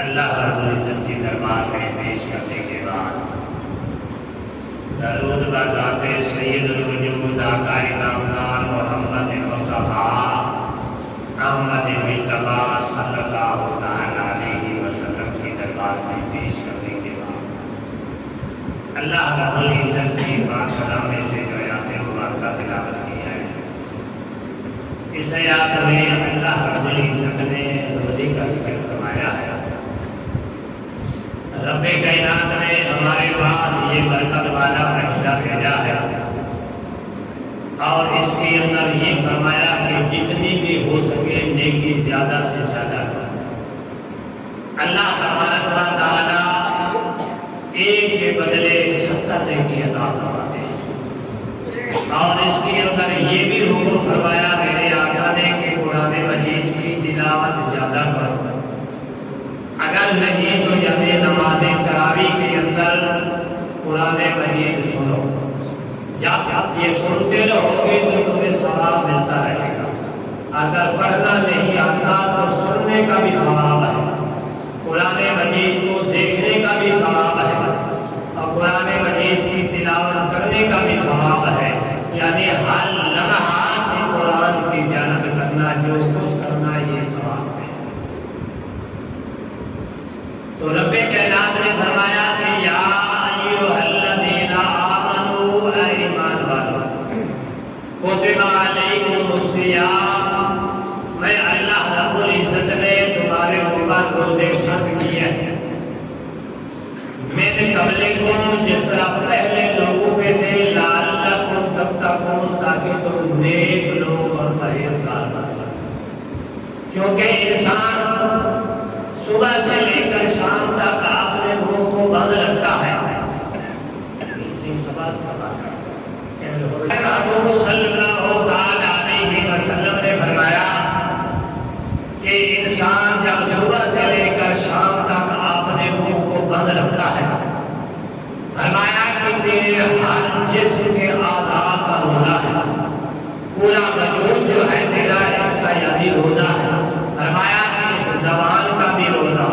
اللہ رب العزت کی دربار میں پیش کرنے کے بعد درود بر ذات سید الوجود آقا نامدار محمد مصطفیٰ احمد مجتبیٰ صلی اللہ علیہ وسلم کی دربار میں پیش کرنے کے بعد اللہ رب العزت کی پاک کلام میں سے جو آیات مبارکہ تلاوت کی ہے، اس آیات میں اللہ رب العزت نے روزی کا ذکر فرمایا ہے۔ رب کائنات نے ہمارے پاس یہ برکت والا مہینہ بھیجا ہے اور اس کے اندر یہ فرمایا کہ جتنی بھی ہو سکے نیکی زیادہ سے زیادہ کرو۔ اللہ تبارک و تعالی ایک کے بدلے 70 نیکی عطا فرماتے ہیں اور اس کے اندر یہ بھی حکم فرمایا میرے آقا نے کہ قرآن مجید کی تلاوت زیادہ کرو، اگر نہیں تو جب نماز تراویح کے اندر قرآن مجید سنو، جب یہ سنتے رہو گے تو تمہیں ثواب ملتا رہے گا۔ اگر پڑھنا نہیں آتا تو سننے کا بھی ثواب ہے، قرآن مجید کو دیکھنے کا بھی ثواب ہے اور قرآن مجید کی تلاوت کرنے کا بھی ثواب ہے، یعنی ہر لمحہ سے قرآن کی زیارت کرنا، جو کچھ کرنا، یہ ثواب ہے۔ تو رب کائنات نے فرمایا کہ یا ایھا الذین آمنوا، اے ایمان والو، کتب علیکم الصیام، میں اللہ رب العزت نے تمہارے اوپر روزے فرض کیے ہیں، من قبلکم، جس طرح تم نیک لوگ اور پرہیزگار بنو، کیونکہ انسان صبح سے لے کر شام تک اپنے منہ کو بند رکھتا ہے۔ محبوب صلی اللہ علیہ وسلم نے فرمایا کہ انسان جب صبح سے لے کر شام تک اپنے منہ کو بند رکھتا ہے، فرمایا کہ تیرے ہر جسم کے اعضاء کا روزہ ہے، پورا وجود جو ہے تیرا اس کا یعنی روزہ ہے۔ فرمایا کہ اس زبان کا بھی روزہ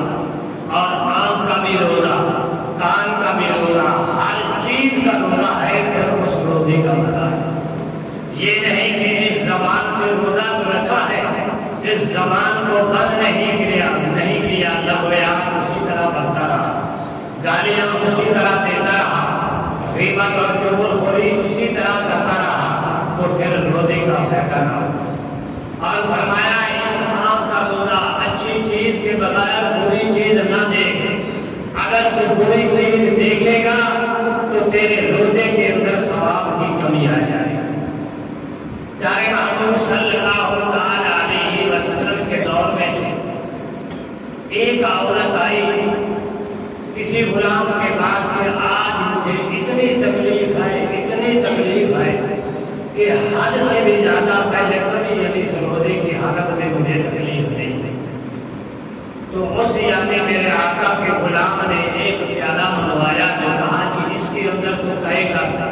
اور آنکھ کا بھی روزہ، کان کا بھی روزہ، ہر چیز کا روزہ ہے، پھر اس روزے کا مزہ ہے۔ یہ نہیں کہ اس زبان سے روزہ تو رکھا ہے، اس زبان کو بند نہیں کیا، لغویات اسی طرح بڑھتا رہا، گالیاں اسی طرح دیتا رہا، غیبت اور چغلخوری اسی طرح کرتا رہا، تو پھر روزے کا فائدہ نہ ہوگا۔ اور فرمایا اس آنکھ کا روزہ اچھی چیز کے بغیر بری چیز نہ دیکھ، اگر تو بری چیز دیکھے گا تو تیرے روزے کے اندر ثواب کی کمی آ جائے گی۔ پیارے محبوب صلی اللہ علیہ وسلم کے دور میں سے ایک عورت آئی کسی غلام کے پاس کہ آج مجھے اتنی تکلیف ہے کہ حد سے بھی زیادہ پہلے کبھی اس روزے کی حالت میں مجھے تکلیف نہیں ہے۔ تو اس یعنی میرے آقا کے غلام نے ایک پیالہ منگوایا جو کہا کہ اس کے اندر تو کہے گا۔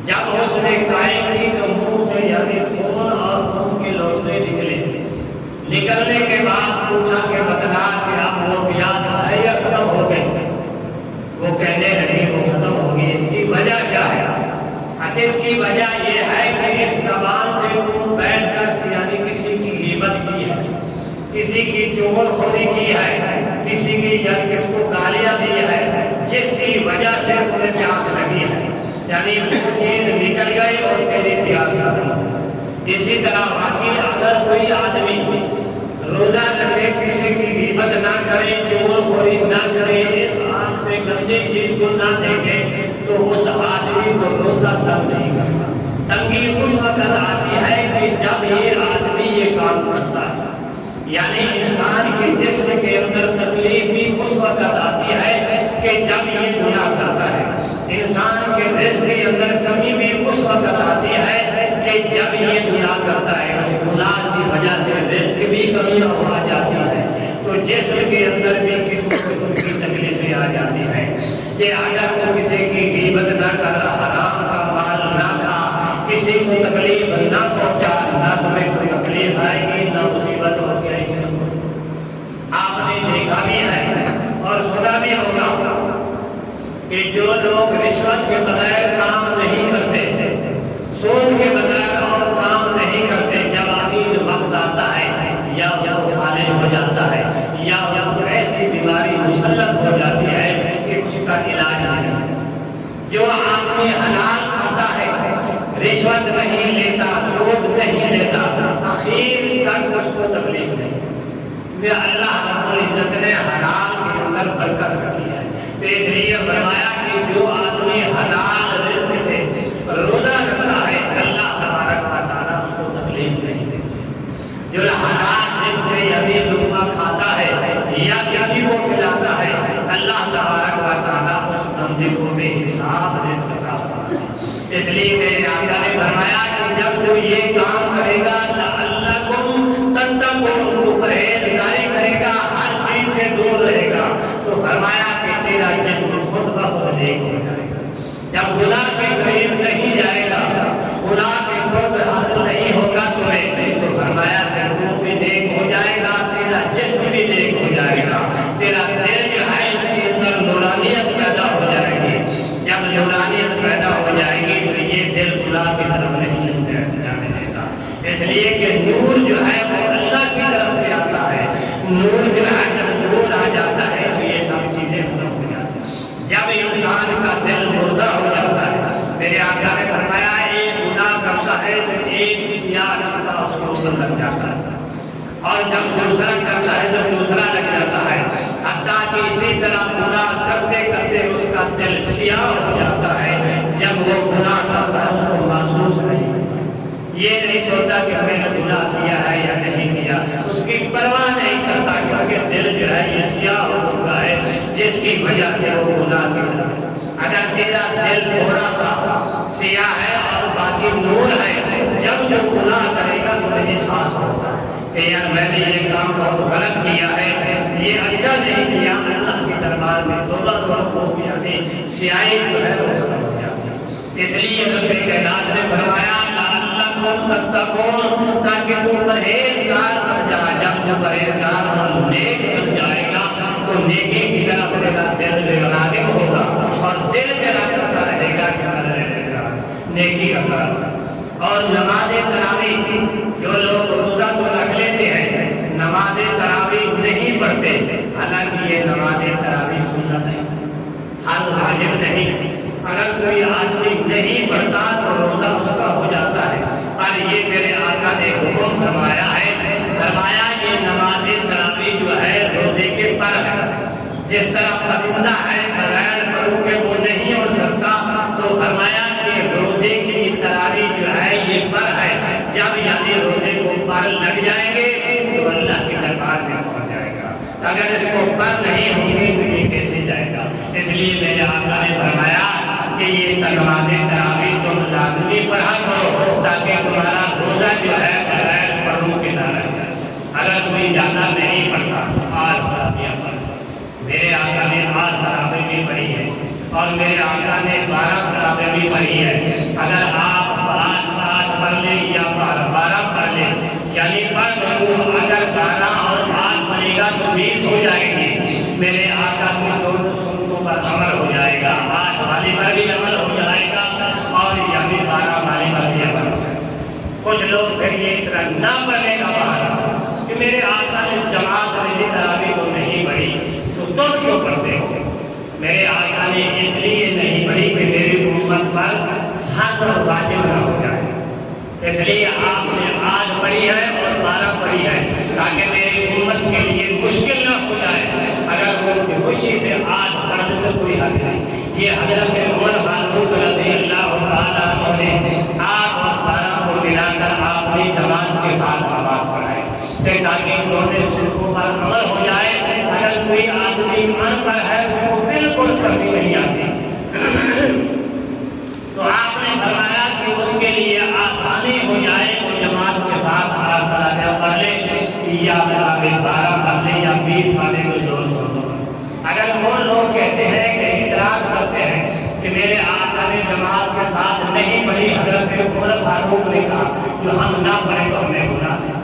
جب اس نے کھائی کی تو منہ سے یعنی خون اور خون کے لوٹنے نکلنے کے بعد پوچھا کہ بتلا کہ اب وہ پیاس ہے یا ختم ہو گئی؟ وہ کہنے لگی وہ ختم ہوگی۔ اس کی وجہ کیا ہے؟ اس کی وجہ یہ ہے کہ اس زبان سے تم بیٹھ کر یعنی کسی کی غیبت کی ہے، کسی کی چغلخوری کی ہے، کسی کی یعنی کس کو گالیاں دی ہے، جس کی وجہ سے تمہیں پیاس لگی ہے، یعنی وہ چیز نکل گئی اور تیری پیاس ختم ہو گئی۔ اسی طرح باقی اگر کوئی آدمی روزہ رکھے، کسی کی غیبت نہ کرے، چغلخوری نہ کرے، اس آنکھ سے گندی چیز کو نہ دیکھے، تو اس آدمی کو روزہ تنگ نہیں کرتا۔ تنگی اس وقت آتی ہے کہ جب یہ آدمی یہ کام کرتا ہے، یعنی انسان کے جسم کے اندر تکلیف بھی اس وقت آتی ہے کہ جب یہ گناہ کرتا ہے۔ انسان کے رزق کے اندر کمی بھی اس وقت آتی ہے کہ جب یہ گناہ کرتا ہے۔ اس گناہ کی وجہ سے رزق بھی کمی آ جاتی ہے، تو جسم کے اندر بھی قسم کی تکلیفیں آ جاتی ہیں کہ اگر تو کسی کی غیبت نہ کر، حرام کا مال نہ کھا، کسی کو تکلیف نہ پہنچا، نہ تمہیں کوئی تکلیف آئے گی نہ مصیبت ہو جائے گی۔ آپ نے دیکھا بھی ہے اور سنا بھی ہوگا کہ جو لوگ رشوت کے بغیر کام نہیں کرتے، سود کے بغیر اور کام نہیں کرتے، جب آخر وقت آتا ہے یا وہ فالج ہو جاتا ہے یا ایسی بیماری مسلط ہو جاتی ہے کہ اس کا علاج نہیں ہے۔ جو آدمی حلال کھاتا ہے، رشوت نہیں لیتا، سود نہیں لیتا، آخر تک اس کو تکلیف نہیں۔ اللہ رب العزت نے حلال کے اندر برکت رکھی ہے، تو اس لیے فرمایا کہ جو آدمی حلال رزق سے روزہ رکھتا ہے، اللہ تبارک و تعالیٰ اس کو تکلیف نہیں دیتے۔ جو حلال رزق سے یعنی لقمہ کھاتا ہے یا کسی کو کھلاتا ہے، اللہ تبارک و تعالیٰ اس بندے کو بے حساب رزق عطا کرتا ہے۔ اس لیے میرے آقا نے فرمایا کہ جب تو یہ کام کرے گا لعلکم تتقون، تو پرہیزگاری کرے گا، ہر چیز سے دور رہے گا، تو فرمایا کہ تیرا جسم خود بخود نیک ہو جائے گا۔ جب گناہ کے قریب نہیں جائے گا، گناہ کے قرب حاصل نہیں ہوگا تمہیں، تو فرمایا کہ روح بھی نیک ہو جائے گا، تیرا جسم بھی نیک ہو جائے گا، تیرا دل جو ہے اس کے اندر نورانیت پیدا ہو جائے گی۔ جب نورانیت پیدا ہو جائے گی تو یہ دل گناہ کی طرف نہیں جانے دیتا، اس لیے کہ نور جو ہے وہ اللہ کی طرف سے آتا ہے۔ نور جو ہے جب نور آ جاتا ہے تو یہ سب چیزیں ختم ہو جاتی ہیں۔ جب انسان کا دل مردہ ہو جاتا ہے، میرے آقا نے فرمایا ایک گناہ کرتا ہے تو ایک سیاہ رستہ اس کے اوپر لگ جاتا ہے، اور جب دوسرا کرتا ہے تو دوسرا لگ جاتا ہے، حتیٰ کہ اسی طرح گناہ کرتے کرتے اس کا دل سیاہ ہو جاتا ہے۔ جب وہ گناہ کرتا ہے اس کو محسوس نہیں ہوتا، یہ نہیں سوچتا کہ میں نے گناہ کیا ہے یا نہیں کیا، اس کی پرواہ نہیں کرتا کیونکہ دل جو ہے یہ سیاہ ہو چکا ہے جس کی وجہ سے وہ گناہ کرتا ہے۔ اگر تیرا دل تھوڑا سا سیاہ ہے اور باقی نور ہے، جب جو گناہ کرے گا تو احساس ہوگا کہ یار میں نے یہ کام بہت غلط کیا ہے، یہ اچھا نہیں کیا، اللہ کے دربار میں توبہ کرو کیا نہیں، سیاہی جو ہے وہ ختم ہو جاتی ہے۔ اس لیے رب کائنات نے فرمایا لعلکم تتقون، تاکہ تم پرہیزگار بن جائے۔ جب تم پرہیزگار اور نیک بن جائے گا تو نیکی کی طرف تیرا دل راغب ہوگا اور دل تیرا کرتا رہے گا کہ رہے گا نیکی کا کام۔ اور نماز تراویح جو لوگ روزہ تو رکھ لیتے ہیں، نماز تراویح نہیں پڑھتے، حالانکہ یہ نماز تراویح سنت ہے، ہر واجب نہیں۔ اگر کوئی آدمی نہیں پڑھتا تو روزہ اس کا ہو جاتا ہے، پر یہ میرے آقا نے حکم فرمایا ہے، فرمایا یہ نماز تراویح جو ہے روزے کے پر ہے۔ جس طرح پرندہ ہے بغیر پرو کے وہ نہیں اڑ سکتا، تو فرمایا کہ روزے کی تراویح جو ہے یہ پر ہے، جب یعنی روزے کو پر لگ جائیں گے تو اللہ کے دربار میں پہنچ جائے گا، اگر اس کو پر نہیں ہوں گے تو یہ کیسے جائے گا؟ اس لیے میرے آقا نے فرمایا کہ یہ نماز تراویح تم لازمی پڑھا کرو تاکہ تمہارا روزہ جو ہے بغیر پرو کے نہ رہ جائے۔ اگر کوئی زیادہ نہیں پڑھتا، آج تراویح پڑھ، میرے آقا نے 8 تراویح بھی پڑھی ہے اور میرے آقا نے 12 تراویح بھی پڑھی ہے۔ اگر آپ 8 پڑھ لیں یا 12 پڑھ لیں، یعنی پر اگر 12 اور 8 پڑھے گا تو 20 ہو جائے گی۔ میرے آقا کی دونوں سنتوں پر عمل ہو جائے گا، 8 والی پر بھی عمل ہو جائے گا اور یعنی 12 والی پر بھی عمل ہو جائے گا۔ کچھ لوگ پھر یہ طرح نہ پڑھنے کا بہانا کہ میرے آقا نے اس جماعت میں تراویح کو نہیں پڑھی تو تم کیوں پڑھتے ہو؟ میرے آقا نے اس لیے نہیں پڑھی کہ میری امت پر فرض اور واجب نہ ہو جائے، اس لیے آپ نے 8 پڑھی ہے اور 12 پڑھی ہے تاکہ میری امت کے لیے مشکل نہ ہو جائے۔ اگر وہ خوشی سے 8 پڑھ دے تو کوئی حق نہیں۔ یہ حضرت عمر فاروق رضی اللہ تعالیٰ عنہ نے 8 اور 12 کو ملا کر اپنی جماعت کے ساتھ نماز پڑھائی تاکہ دونوں سنتوں پر عمل ہو جائے۔ اگر کوئی آدمی ان پڑھ ہے اس کو بالکل پڑھنی نہیں آتی تو آپ نے فرمایا کہ اس کے لیے آسانی ہو جائے، وہ جماعت کے ساتھ تراویح پڑھ لے، یا 12 پڑھ لے یا 20 پڑھ لے، کوئی دو سنتوں پر۔ اگر وہ لوگ کہتے ہیں کہ اعتراض کرتے ہیں کہ میرے آقا نے جماعت کے ساتھ نہیں پڑھی، حضرت عمر فاروق نے کہا جو ہم نہ پڑھیں تو ہمیں گناہ ہے،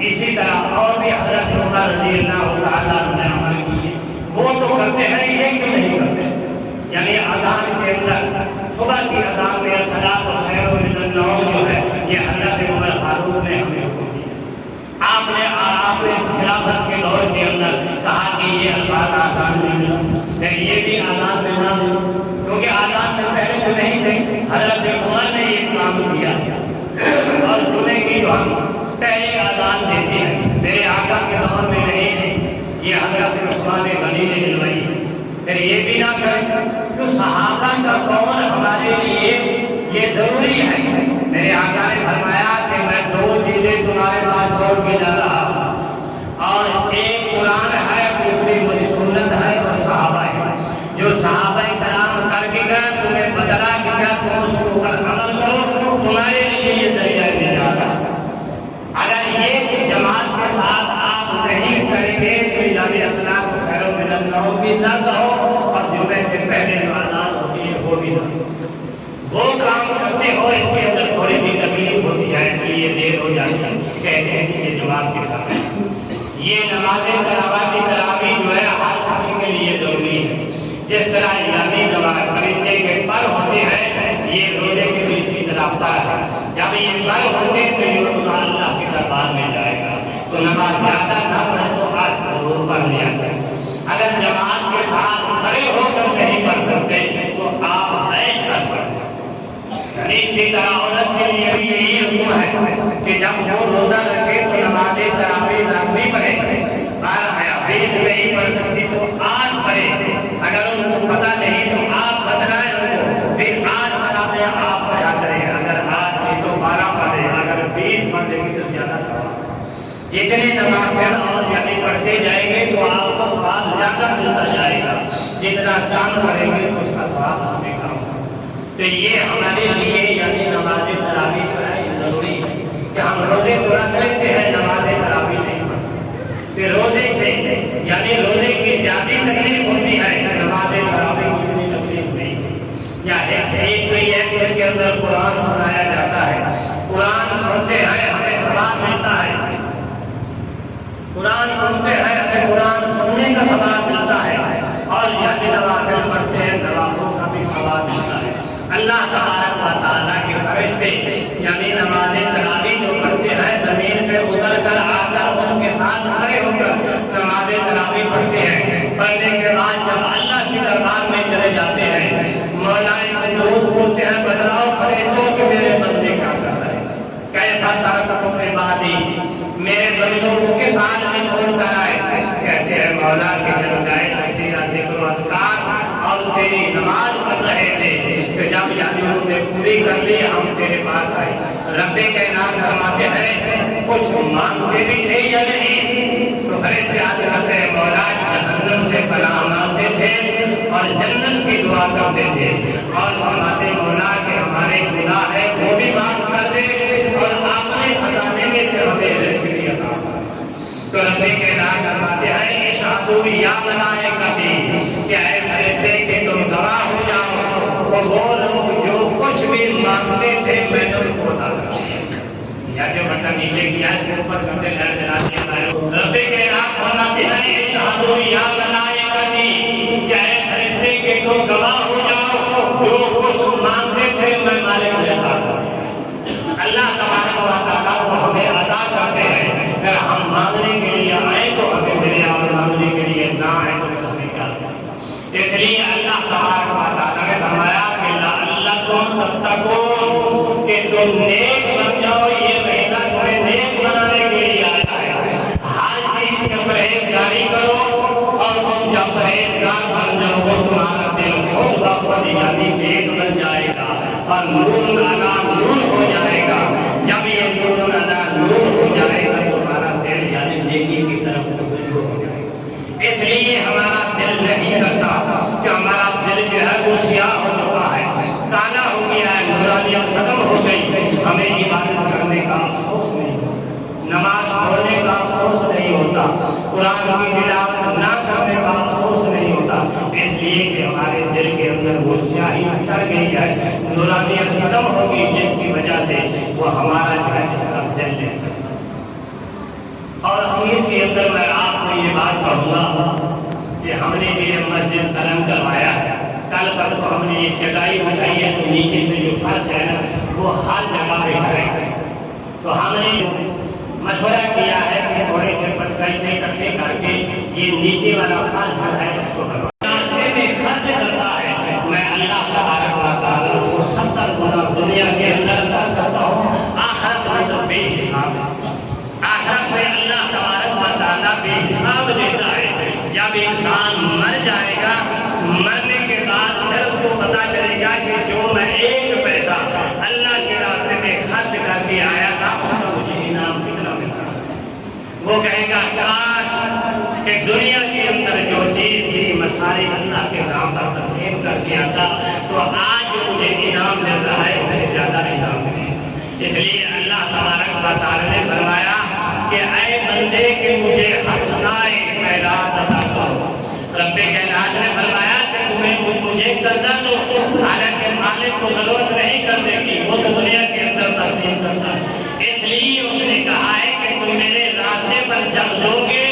اسی طرح اور بھی حضرت عمر رضی اللہ تعالیٰ عنہ نے عمل کیے، وہ تو کرتے ہیں، یہ کیوں نہیں کرتے؟ یعنی اذان کے اندر صبح کی اذان میں صلاۃ و خیر من النوم جو ہے یہ حضرت عمر فاروق نے ہمیں حکم دیا۔ آپ نے خلافت کے دور کے اندر کہا کہ یہ الفاظ آزان میں ملا، لیکن یہ بھی آزان میں نہ ملا کیونکہ آزان میں پہلے تو نہیں تھے۔ حضرت عمر نے یہ کام کیا اور جمعے کی جو ہم پہلی آزان دیتے ہیں میرے آقا کے دور میں نہیں تھی، یہ حضرت عثمان غنی نے دلوائی ہے۔ پھر یہ بھی نہ کریں کہ صحابہ کا قول ہمارے لیے یہ ضروری ہے۔ میرے آقا نے فرمایا کہ میں 2 چیزیں تمہارے پاس چھوڑ کے جا رہا ہوں، اور ایک قرآن ہے، دوسری میری سنت ہے اور صحابہ ہے۔ جو صحابہ کرام کر کے گئے تمہیں بتلا کہ کیا تم اس کے اوپر عمل کرو، تمہارے لیے یہ ذریعہ نجات ہے۔ اگر یہ جماعت کے ساتھ آپ نہیں کریں گے تو یعنی اصلاح کو خیر و ملت نہ بھی نہ کہو، اور جمعے سے پہلے جو آزان ہوتی ہے وہ بھی نہ، وہ کام کرتے ہو اس کے اندر تھوڑی سی تکلیف ہوتی ہے، اس لیے دیر ہو جاتی ہے، کہتے ہیں کہ یہ جماعت کے ساتھ یہ نماز تراویح جو ہے ہر کسی کے لیے ضروری ہے۔ جس طرح یعنی فرشتے کے پر ہوتے ہیں، یہ روزے کے بھی اسی طرح پر ہے۔ جب یہ پر ہوتے تو یہ روزہ اللہ کے دربار میں جائے گا، تو نماز زیادہ نہ پڑھے تو آج ضرور پڑھ لیا جائے۔ اگر جماعت کے ساتھ کھڑے ہو کر نہیں پڑھ سکتے تو آپ بیٹھ کر پڑھیں۔ اسی طرح عورت کے لیے بھی یہی حکم ہے کہ جب وہ روزہ رکھے تو نماز تراویح لازمی پڑھے، اور 20 نہیں پڑھ سکتی تو 8 پڑھے۔ اگر ان کو پتہ نہیں تو آپ بتلائیں ان کو، پھر 8 تراویح آپ پڑھا کریں، اگر 8 نہیں تو 12 پڑھیں، اگر جتنا کام کریں گے اس کا ثواب ہمیں کم ہوگا۔ تو یہ ہمارے لیے یعنی نماز تراویح جو ہے یہ ضروری ہے کہ ہم روزے تو رکھ لیتے ہیں، نماز تراویح نہیں پڑھتے۔ کہ روزے سے یعنی روزے کی زیادہ تکلیف ہوتی ہے، نماز تراویح کی اتنی تکلیف نہیں ہے۔ یا ایک کوئی ہے کہ اس کے اندر قرآن سنایا جاتا ہے، قرآن سنتے ہیں ہمیں ثواب ملتا ہے، قرآن سنتے ہیں ہمیں قرآن سننے کا ثواب ملتا ہے، اور یعنی نوافل پڑھتے ہیں نوافلوں کا بھی ثواب ملتا ہے۔ اللہ تبارک و تعالیٰ کے فرشتے یعنی نماز تراویح جو پڑھتے ہیں زمین پہ اتر کر آ کر ان کے ساتھ کھڑے ہو کر نماز تراویح پڑھتے ہیں۔ پڑھنے کے بعد جب اللہ کے دربار میں چلے جاتے ہیں، مولا قدوس بولتے ہیں بتلاؤ فرشتوں کہ میرے بندے کیا کر رہے ہیں، کیسا ترکتم عبادی، میرے بندوں کو کس حال میں چھوڑ کر آئے۔ کہتے ہیں مولا کہ جب جائے تیرا ذکر و اذکار اور تیری نماز پڑھ رہے تھے کہ جب یعنی انہوں نے پوری کر لی ہم تیرے پاس آئے۔ رب کائنات فرماتے ہیں کچھ مانگتے بھی تھے یا نہیں؟ تو فرشتے یاد کرتے ہیں مولا جہنم سے پناہ مانگتے تھے اور جنت کی دعا کرتے تھے، اور فرماتے مولا کہ ہمارے گناہ ہے وہ بھی معاف کر دے اور اپنے خزانے میں سے ہمیں رزق بھی عطا کر۔ تو رب کائنات فرماتے ہیں اشہدوا یا ملائکتی کہ اے فرشتے کہ تم گواہ ہو جاؤ وہ لوگ جو کچھ بھی مانگتے تھے میں نے ان کو عطا کر۔ یا جو بٹن نیچے کیا اس کے اوپر کرتے لڑ جلاتے ہیں۔ رب کائنات فرماتے ہیں اشہدوا یا ملائکتی کہ اے فرشتے کہ تم گواہ ہو جاؤ جو کچھ مانگتے تھے میں مالک نے عطا کر۔ اللہ تبارک و تعالیٰ کو ہمیں عطا کرتے ہیں، اگر ہم مانگنے کے لیے آئیں تو ہمیں ملے اور مانگنے کے لیے نہ آئیں تو ہمیں کیا کریں۔ اس لیے اللہ تبارک و تعالیٰ نے فرمایا کہ لعلکم تتقون کہ تم نیک بن جاؤ، یہ مہینہ تمہیں نیک بنانے کے لیے آیا ہے۔ ہر چیز سے پرہیزگاری کرو اور تم جب پرہیزگار بن جاؤ گے تمہارا دل خود بخود یعنی نیک بن جائے گا اور نور علی نور ہو جائے گا۔ جب یہ نور علی نور ہو جائے گا تمہارا دل یعنی نیکی کی طرف متوجہ ہو جائے گا۔ اس لیے ہمارا دل نہیں کرتا کہ ہمارا دل جو ہے وہ سیاہ ہو چکا ہے، کالا ہو گیا ہے، نورانیت ختم ہو گئی، ہمیں عبادت کرنے کا افسوس نہیں ہوتا، نماز پڑھنے کا افسوس نہیں ہوتا، قرآن کی تلاوت نہ کرنے کا افسوس نہیں ہوتا، اس لیے کہ ہمارے دل کے اندر وہ سیاہی چڑھ گئی ہے، نورانیت ختم ہوگی جس کی وجہ سے وہ ہمارا جو ہے اس طرف دل نہیں کرتا۔ اور امیر کے اندر میں آپ کو یہ بات کہوں گا کہ ہم نے یہ مسجد قلم کروایا ہے، کل پر تو ہم نے یہ چٹائی بچائی ہے تو نیچے سے جو فرش ہے نا وہ ہر جگہ پہ کھڑے ہیں، تو ہم نے مشورہ کیا ہے کہ تھوڑے سے پیسے اکٹھے کر کے یہ نیچے والا فرش جو ہے اس کو راستے میں خرچ کرتا ہے، میں اللہ تبارک و تعالیٰ کو 70 گنا دنیا کے اندر کرتا ہوں، آخرت میں تو بے حساب ہے، آخرت میں اللہ تبارک و تعالیٰ بے حساب دیتا ہے۔ جب انسان مر جائے گا مرنے کے بعد پھر اس کو پتا چلے گا کہ جو میں ایک پیسہ اللہ کے راستے میں خرچ کر کے آیا تھا اس کا مجھے انعام کتنا ملتا ہے۔ وہ کہے گا کاش کہ دنیا کے اندر جو چیز کی مساری اللہ کے نام پر تقسیم کر دیا تھا تو آج جو مجھے انعام مل رہا ہے اس سے زیادہ انعام ملے۔ اس لیے اللہ تبارک و تعالیٰ نے فرمایا کہ اے بندے کہ مجھے حسنائے خیرات عطا کرو۔ رب کائنات نے فرمایا کہ تمہیں مجھے قرضہ دو، حالانکہ مالک کو ضرورت نہیں کرنے کی، وہ تو دنیا کے اندر تقسیم کرتا ہے۔ اس لیے اس نے کہا ہے کہ تم میرے راستے پر جب دو گے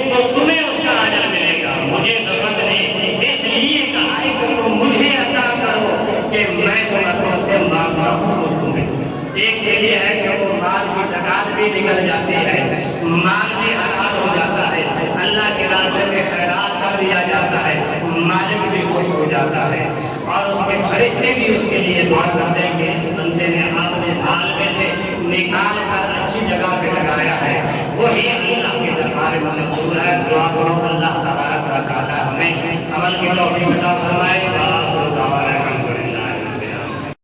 تو تمہیں اس کا اجر ملے گا، مجھے ضرورت نہیں، اس لیے کہا ہے کہ تم مجھے عطا کرو کہ میں تم سے مانگ رہا ہوں تمہیں۔ ایک چیز یہ ہے کہ وہ مال کی زکات بھی نکل جاتی ہے، مال بھی حلال ہو جاتا ہے، اللہ کے راستے میں خیرات کر دیا جاتا ہے، مالک بھی خوش ہو جاتا ہے، اور اس کے فرشتے بھی اس کے لیے دعا کرتے ہیں کہ اس بندے نے اپنے مال میں سے نکال کر اچھی جگہ پہ لگایا ہے، وہی اللہ کے دربار میں منظور ہے۔ دعا کرو اللہ تبارک و تعالیٰ ہمیں عمل کی توفیق عطا فرمائے۔